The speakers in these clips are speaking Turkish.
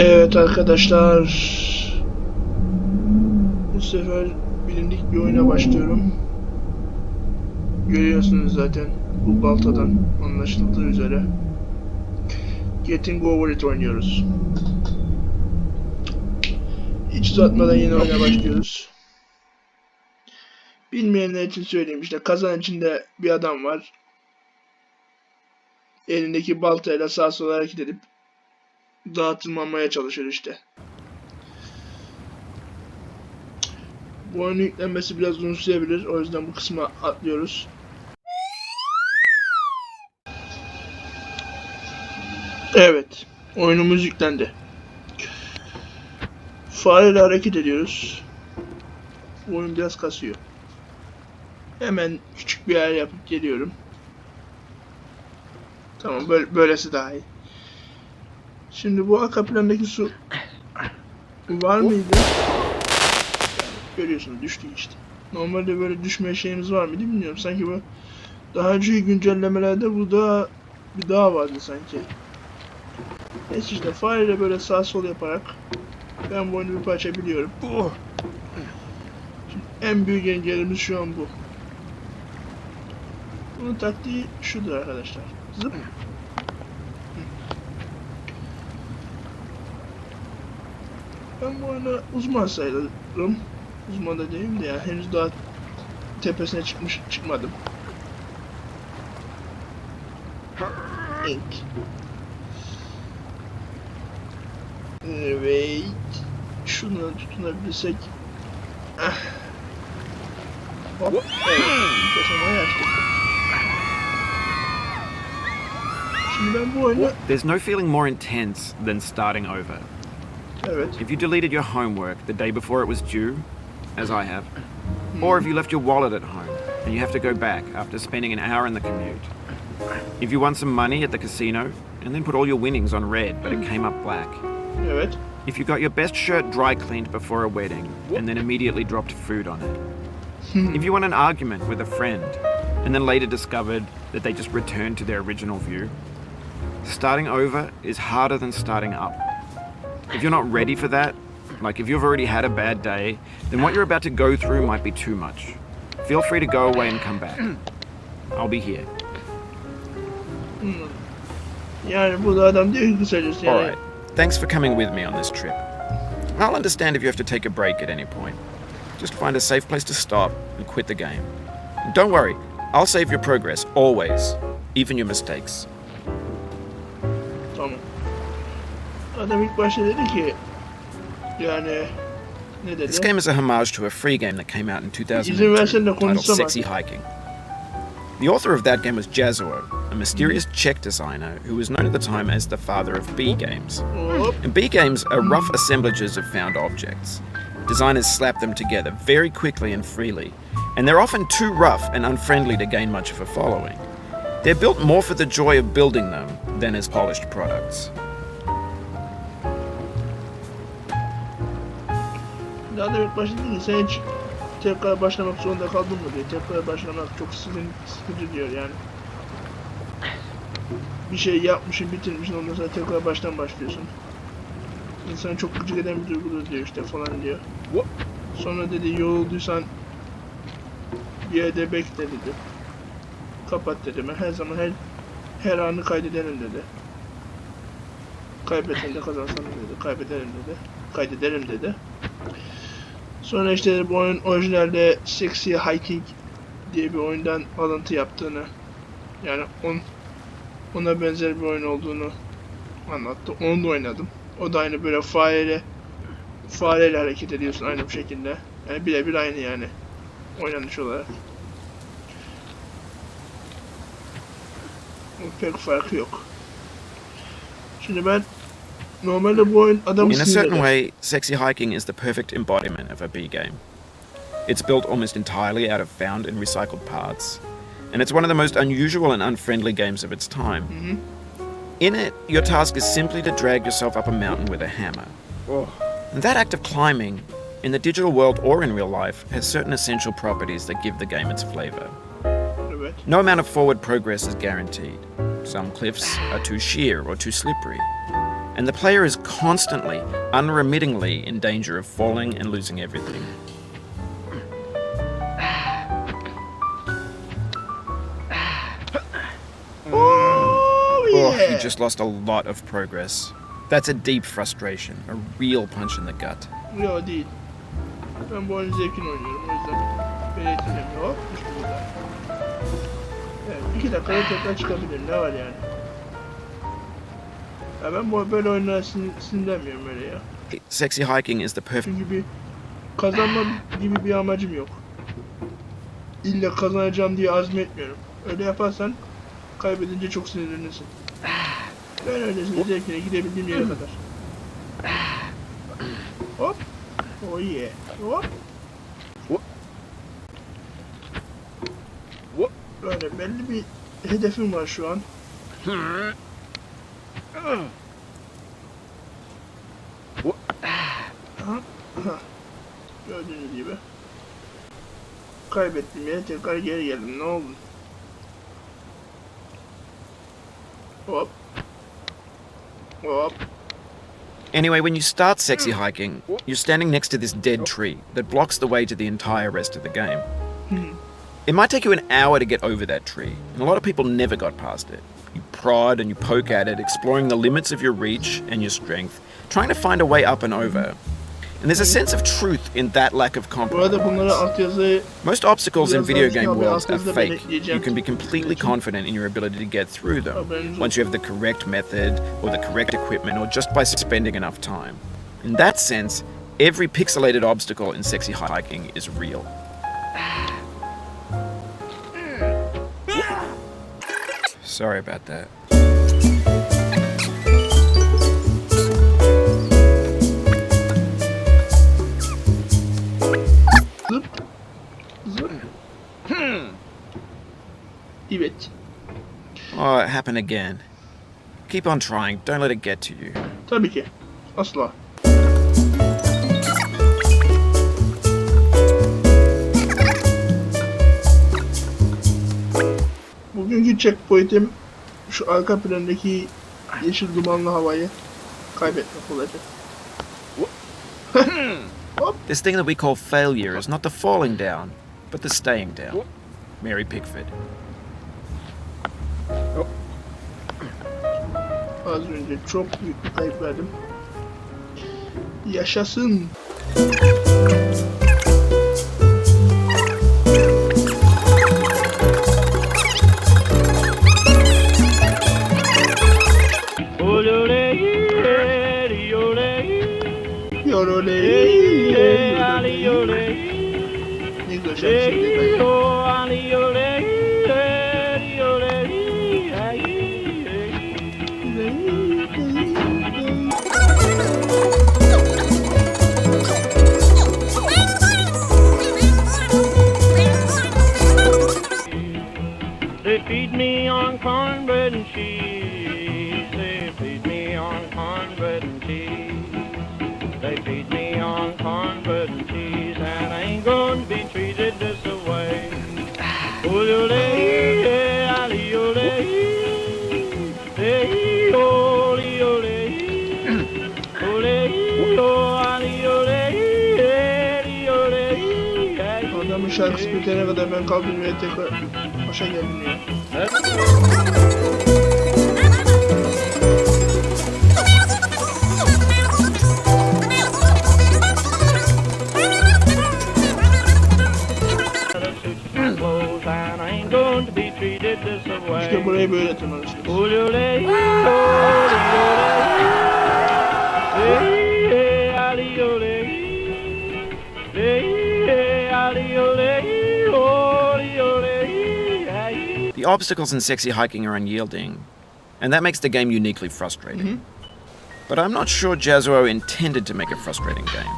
Evet arkadaşlar, bu sefer bilindik bir oyuna başlıyorum. Görüyorsunuz zaten bu baltadan anlaşıldığı üzere. Getting Over It oynuyoruz. Hiç uzatmadan yeni oyuna başlıyoruz. Bilmeyenler için söyleyeyim, işte Kazan içinde bir adam var. Elindeki baltayla sağa sola hareket edip dağa tırmanmaya çalışıyor işte. Bu oyunun yüklenmesi biraz uzun sürebilir. O yüzden bu kısma atlıyoruz. Evet. Oyunumuz yüklendi. Fareyle hareket ediyoruz. Bu oyun biraz kasıyor. Hemen küçük bir yer yapıp geliyorum. Tamam, böylesi daha iyi. Şimdi bu arka plandaki su var mıydı? Görüyorsunuz, düştük işte. Normalde böyle düşme şeyimiz var mıydı bilmiyorum. Sanki bu daha önceki güncellemelerde burada bir dağ vardı sanki. Neyse işte fareyle böyle sağ sol yaparak ben bu oyunu bir parça biliyorum. Şimdi en büyük engelimiz şu an bu. Bunun taktiği şudur arkadaşlar. Zıp. Ben bu oyuna uzman sayılırım. Uzman da değilim de yani henüz daha tepesine çıkmadım. Evet. Evet. Şunu tutunabilirsek. Hop. Evet. Kaçamayı açtık. Şimdi ben bu oyunu... There's no feeling more intense than starting over. Evet. If you deleted your homework the day before it was due, as I have, or if you left your wallet at home and you have to go back after spending an hour in the commute. If you won some money at the casino and then put all your winnings on red but it came up black. Evet. If you got your best shirt dry cleaned before a wedding and then immediately dropped food on it. If you won an argument with a friend and then later discovered that they just returned to their original view. Starting over is harder than starting up. If you're not ready for that, like if you've already had a bad day, then what you're about to go through might be too much. Feel free to go away and come back. I'll be here. Yani bu da adam diyor ki kısacası yani. Alright, thanks for coming with me on this trip. I'll understand if you have to take a break at any point. Just find a safe place to stop and quit the game. And don't worry, I'll save your progress, always, even your mistakes. Tamam. Adam ilk başta dedi ki yani ne dedi? This game is a homage to a free game that came out in 2002 İzin versen de titled konuşsam Sexy Hiking. The author of that game was Jazuo, a mysterious Czech designer who was known at the time as the father of B games. And B games are rough assemblages of found objects. Designers slap them together very quickly and freely, and they're often too rough and unfriendly to gain much of a following. They're built more for the joy of building them than as polished products. Daha da ilk başta dedi ki sen hiç tekrar başlamak zorunda kaldın mı diyor. Tekrar başlamak çok sıkıcı diyor yani. Bir şey yapmışsın, bitirmişsin, ondan sonra tekrar baştan başlıyorsun. İnsanı çok gıcık eden bir duygudur diyor işte falan diyor. Sonra dedi yorulduysan bir yerde bekle dedi. Kapat dedi. Ben her zaman her anı kaydedelim dedi. Kaybetsen de kazansan dedi. Kaydederim dedi. Sonra işte bu oyun orijinalde Sexy Hiking diye bir oyundan alıntı yaptığını, yani ona benzer bir oyun olduğunu anlattı. Onu da oynadım. O da aynı böyle fareyle hareket ediyorsun aynı bu şekilde. Yani birebir aynı yani oynanış olarak. Pek farkı yok. Şimdi ben normalde bu oyun adamı In a certain sinirledi. way, Sexy Hiking is the perfect embodiment of a B game. It's built almost entirely out of found and recycled parts, and it's one of the most unusual and unfriendly games of its time. In it, your task is simply to drag yourself up a mountain with a hammer. And that act of climbing, in the digital world or in real life, has certain essential properties that give the game its flavor. Evet. No amount of forward progress is guaranteed. Some cliffs are too sheer or too slippery, and the player is constantly, unremittingly in danger of falling and losing everything. Oh, you just lost a lot of progress. That's a deep frustration, a real punch in the gut. Yo değil. Ben bu oyunu zevkini oynuyorum, o yüzden beni etkilemiyor. Hop, işte burada. Evet, 2 dakikada tekrar çıkabilir, ne var yani? Ya ben böyle oyunlara sinirlenmiyorum öyle ya. Sexy hiking is the perfect... Çünkü bir kazanma gibi bir amacım yok. İlla kazanacağım diye azmetmiyorum. Öyle yaparsan kaybedince çok sinirlenirsin. Ben öylesine zevkine gidebildiğim yere kadar. Hop. Oh yeah. Hop. Böyle belli bir hedefim var şu an. Aha. Gördüğünüz gibi. Kaybettiğim yere tekrar geri geldim. Ne oldu? Hop. Hop. Anyway, when you start sexy hiking, you're standing next to this dead tree that blocks the way to the entire rest of the game. It might take you an hour to get over that tree, and a lot of people never got past it. You prod and you poke at it, exploring the limits of your reach and your strength, trying to find a way up and over. And there's a sense of truth in that lack of compromise. Most obstacles in video game worlds are fake. You can be completely confident in your ability to get through them once you have the correct method or the correct equipment or just by spending enough time. In that sense, every pixelated obstacle in sexy hiking is real. Sorry about that. Zıp. Zıp. Evet. Oh, it happened again. Keep on trying. Don't let it get to you. Tabii ki. Asla. Bugünkü checkpoint'im şu arka plandaki yeşil dumanlı havayı kaybetmek olacak. This thing that we call failure is not the falling down, but the staying down. Mary Pickford. Az önce çok büyük bir kayıp verdim. Yaşasın. Ne güzel şarkı. They feed me on cornbread and cheese. They feed me on cornbread and cheese. They feed me on cornbread and cheese, and I ain't gonna be treated this way. Adamın şarkısı bitene kadar ben kaldım ve tekrar başa geldim ya. İşte burayı böyle tırmanırsınız. The obstacles in sexy hiking are unyielding, and that makes the game uniquely frustrating. But I'm not sure Jazuo intended to make a frustrating game.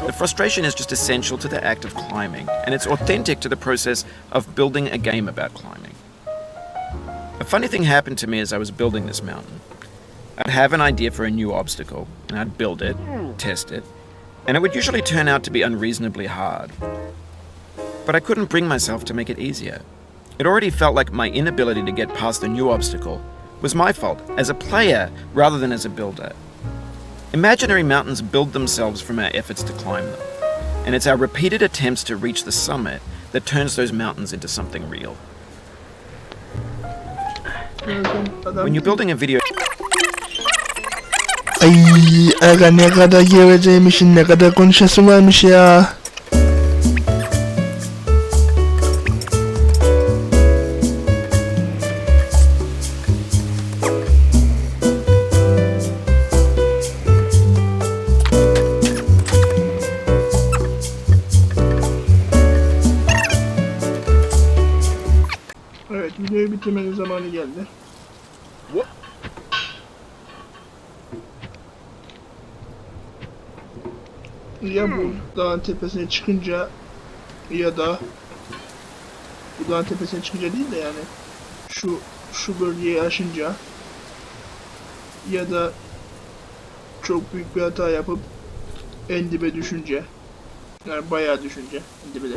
The frustration is just essential to the act of climbing, and it's authentic to the process of building a game about climbing. A funny thing happened to me as I was building this mountain. I'd have an idea for a new obstacle, and I'd build it, test it, and it would usually turn out to be unreasonably hard. But I couldn't bring myself to make it easier. It already felt like my inability to get past the new obstacle was my fault as a player rather than as a builder. Imaginary mountains build themselves from our efforts to climb them. And it's our repeated attempts to reach the summit that turns those mountains into something real. When you're building a video... Ay aga ne kadar gevezeymişsin, ne kadar konuşasın varmış ya. Evet, videoyu bitirmenin zamanı geldi. Ya bu dağın tepesine çıkınca ya da bu dağın tepesine çıkınca değil de yani şu bölgeyi aşınca ya da çok büyük bir hata yapıp en dibe düşünce, yani bayağı düşünce, en dibe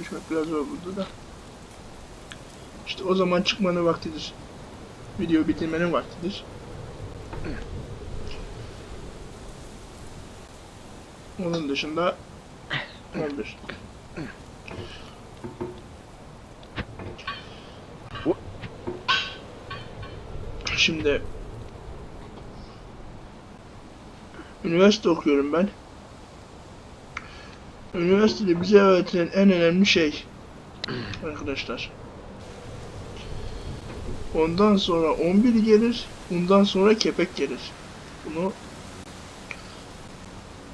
düşmek biraz zor burada da. İşte o zaman çıkmanın vaktidir. Video bitirmenin vaktidir. Onun dışında 11. Şimdi üniversite okuyorum ben. Üniversitede bize öğretilen en önemli şey arkadaşlar. Ondan sonra 11 gelir, ondan sonra kepek gelir.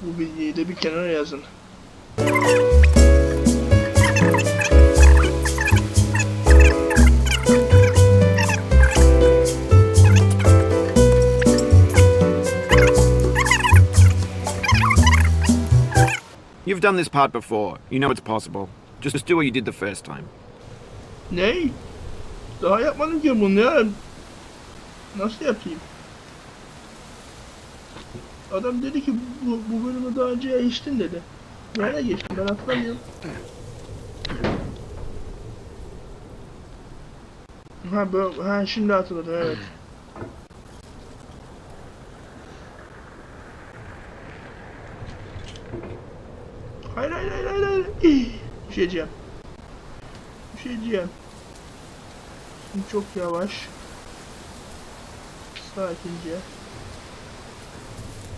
Bu bilgiyi de bir kenara yazın. You've done this part before. You know it's possible. Just do what you did the first time. Ne? Daha yapmadım ki bunu ya. Nasıl yapayım? Adam dedi ki bu bölümü daha önce geçtin dedi. Nereye geçtim ben hatırlamıyorum. Ha şimdi hatırladım, evet. Hayır. Bir şey diyeceğim. Şimdi çok yavaş. Sakince.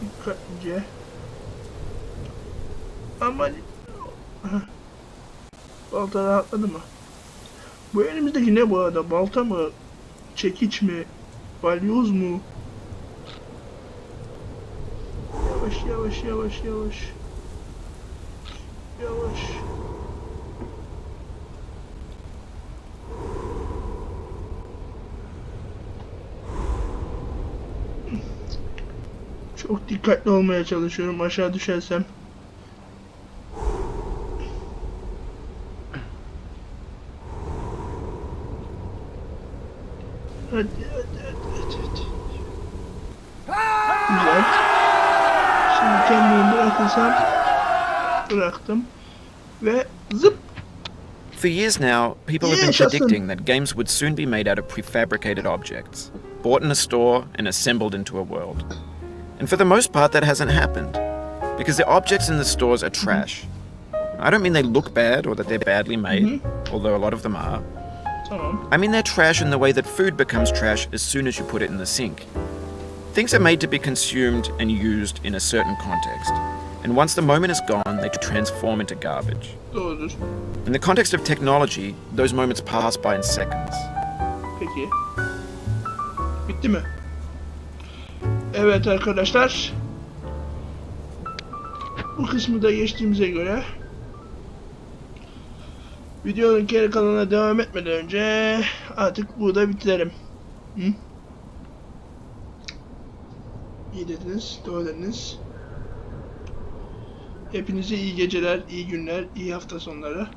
Dikkatlice. Aman. Balta rahatladı mı? Bu elimizdeki ne bu arada? Balta mı? Çekiç mi? Balyoz mu? Yavaş. Çok dikkatli olmaya çalışıyorum. Aşağı düşersem. Hadi. Güzel. Şimdi kendimi bıraktım ve zıp. For years now, people have been predicting that games would soon be made out of prefabricated objects, bought in a store and assembled into a world. And for the most part, that hasn't happened, because the objects in the stores are trash. I don't mean they look bad or that they're badly made, although a lot of them are. I mean they're trash in the way that food becomes trash as soon as you put it in the sink. Things are made to be consumed and used in a certain context, and once the moment is gone, they transform into garbage. In the context of technology, those moments pass by in seconds. Peki. Bitti mi? Evet arkadaşlar. Bu kısmı da geçtiğimize göre videonun geri kalanına devam etmeden önce artık burada bitirelim. İyi dediniz, doğru dediniz. Hepinize iyi geceler, iyi günler, iyi hafta sonları.